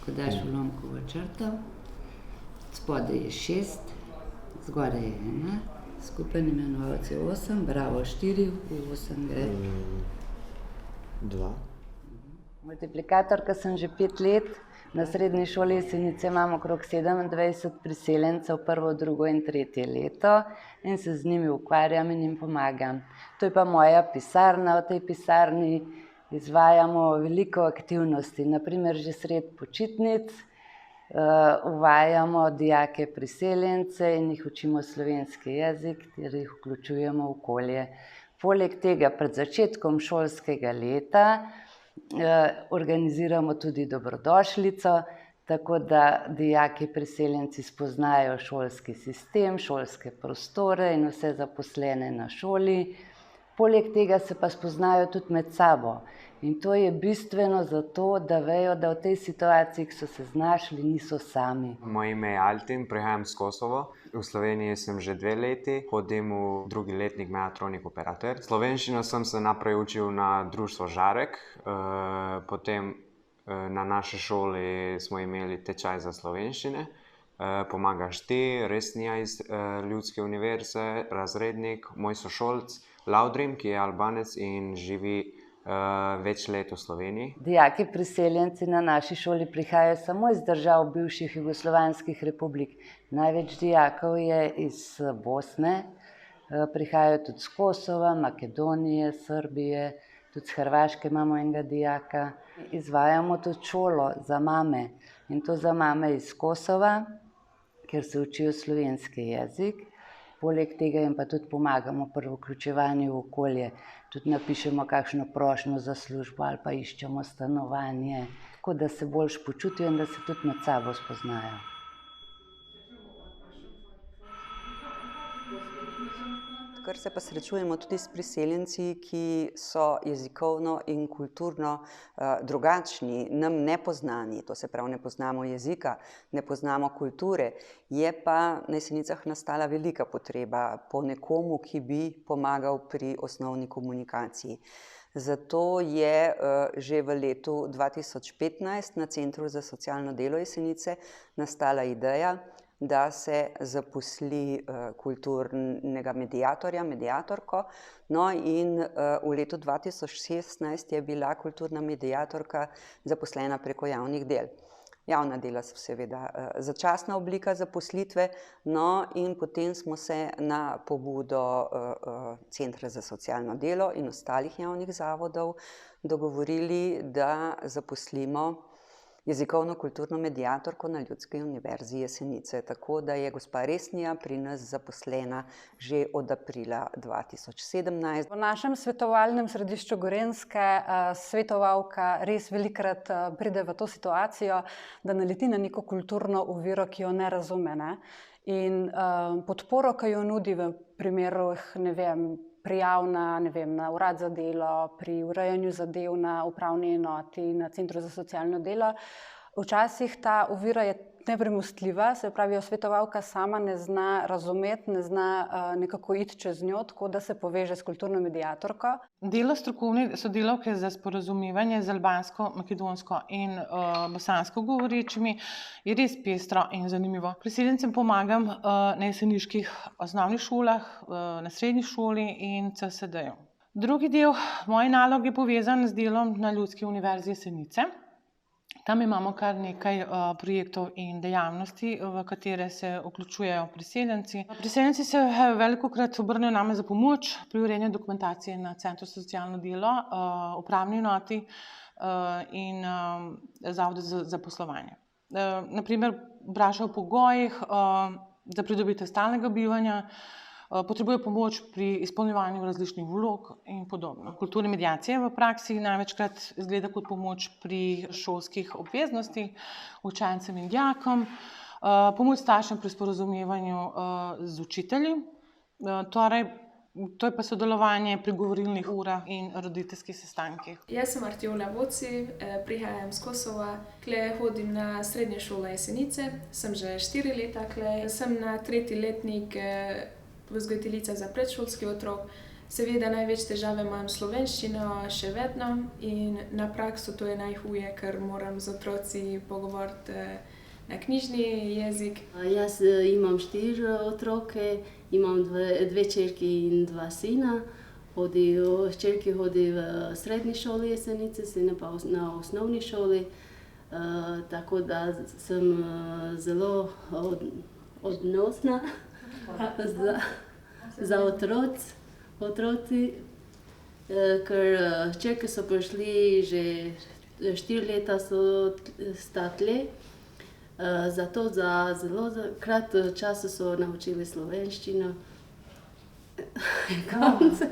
ko daš ulomkovo črto, spodaj je 6, zgoraj je 1, skupen imenovalec je 8, bravo 4, v 8 gre 2. Multiplikatorka sem že 5 let. Na srednji šoli Jesenice imamo okrog 27 priseljencev, prvo, drugo in tretje leto in se z njimi ukvarjam in jim pomagam. To je pa moja pisarna. V tej pisarni izvajamo veliko aktivnosti, naprimer že sred počitnic. Uvajamo dijake priseljence in jih učimo slovenski jezik ter jih vključujemo v okolje. Poleg tega pred začetkom šolskega leta organiziramo tudi dobrodošlico, tako da dijaki priseljenci spoznajo šolski sistem, šolske prostore in vse zaposlene na šoli. Poleg tega se pa spoznajo tudi med sabo. In to je bistveno zato, da vejo, da v tej situaciji, ki so se znašli, niso sami. Moje ime je Altin, prihajam s Kosovo. V Sloveniji sem že 2 leti, hodim v drugi letnik mehatronik operator. Slovenščino sem se naprej učil na društvo Žarek, potem na naši šoli smo imeli tečaj za slovenščine. Pomagaš ti, Resnija iz Ljudske univerze, razrednik, moj sošolc Laudrim, ki je Albanec in živi več let v Sloveniji. Dijaki priseljenci na naši šoli prihajajo samo iz držav bivših jugoslovanskih republik. Največ dijakov je iz Bosne, prihajajo tudi iz Kosova, Makedonije, Srbije, tudi z Hrvaške imamo enega dijaka. Izvajamo tudi šolo za mame in to za mame iz Kosova, ker se učijo slovenski jezik. Poleg tega jim pa tudi pomagamo pri vključevanju v okolje. Tudi napišemo kakšno prošnjo za službo ali pa iščemo stanovanje, tako da se boljše počutijo in da se tudi med sabo spoznajo. Kar se pa srečujemo tudi s priseljenci, ki so jezikovno in kulturno drugačni, nam nepoznani, to se pravi, ne poznamo jezika, ne poznamo kulture, je pa na Jesenicah nastala velika potreba po nekomu, ki bi pomagal pri osnovni komunikaciji. Zato je že v letu 2015 na Centru za socialno delo Jesenice nastala ideja, da se zaposli kulturnega mediatorja, mediatorko. No in v letu 2016 je bila kulturna mediatorka zaposlena preko javnih del. Javna dela so seveda začasna oblika zaposlitve, no in potem smo se na pobudo Centra za socialno delo in ostalih javnih zavodov dogovorili, da zaposlimo jezikovno-kulturno mediatorko na Ljudski univerzi Jesenice. Tako da je gospa Resnija pri nas zaposlena že od aprila 2017. V našem svetovalnem središču Gorenjske svetovalka res velikokrat pride v to situacijo, da naleti na neko kulturno oviro, ki jo ne razume. In podporo, ki jo nudi v primeru, prijav na urad za delo, pri urejanju zadev na upravni enoti, na Centru za socialno delo. Včasih ta ovira je nepremostljiva, se pravi, svetovalka sama ne zna razumeti, ne zna nekako iti čez njo, tako da se poveže s kulturno mediatorko. Delo strokovne sodelavke za sporazumevanje z albansko, makedonsko in bosansko govorečimi je res pestro in zanimivo. Priseljencem pomagam na jeseniških osnovnih šolah, na srednji šoli in CSD-ju. Drugi del moje naloge je povezan z delom na Ljudski univerzi Jesenice. Tam imamo kar nekaj projektov in dejavnosti, v katere se vključujejo priseljenci. Priseljenci se velikokrat obrnejo name za pomoč pri urejanju dokumentacije na Centru za socialno delo, upravni enoti in Zavodu za zaposlovanje. Naprimer, vprašajo o pogojih za pridobitev stalnega bivanja, potrebujejo pomoč pri izpolnjevanju različnih vlog in podobno. Kulturna mediacija v praksi največkrat izgleda kot pomoč pri šolskih obveznostih učencem in dijakom, pomoč staršem pri sporazumevanju z učitelji, torej to je pa sodelovanje pri govorilnih urah in roditeljskih sestankih. Jaz sem Artiola Voci, prihajam z Kosova, kle hodim na srednje šole Jesenice, sem že 4 leta kle, sem na 3. letnik vzgojiteljica za predšolski otrok, Seveda največ težave imam s slovenščino še vedno in na praksu to je najhuje, ker moram z otroci pogovoriti na knjižni jezik. Jaz imam 4 otroke, imam 2 čerke in 2 sina. Hčerki hodi v srednji šoli Jesenice, sine pa na osnovni šoli. Tako da sem zelo odnosna za otroci, ker hčerke so prišli že 4 leta sta tle. Zato za zelo kratko časa so naučili slovenščino. Konec.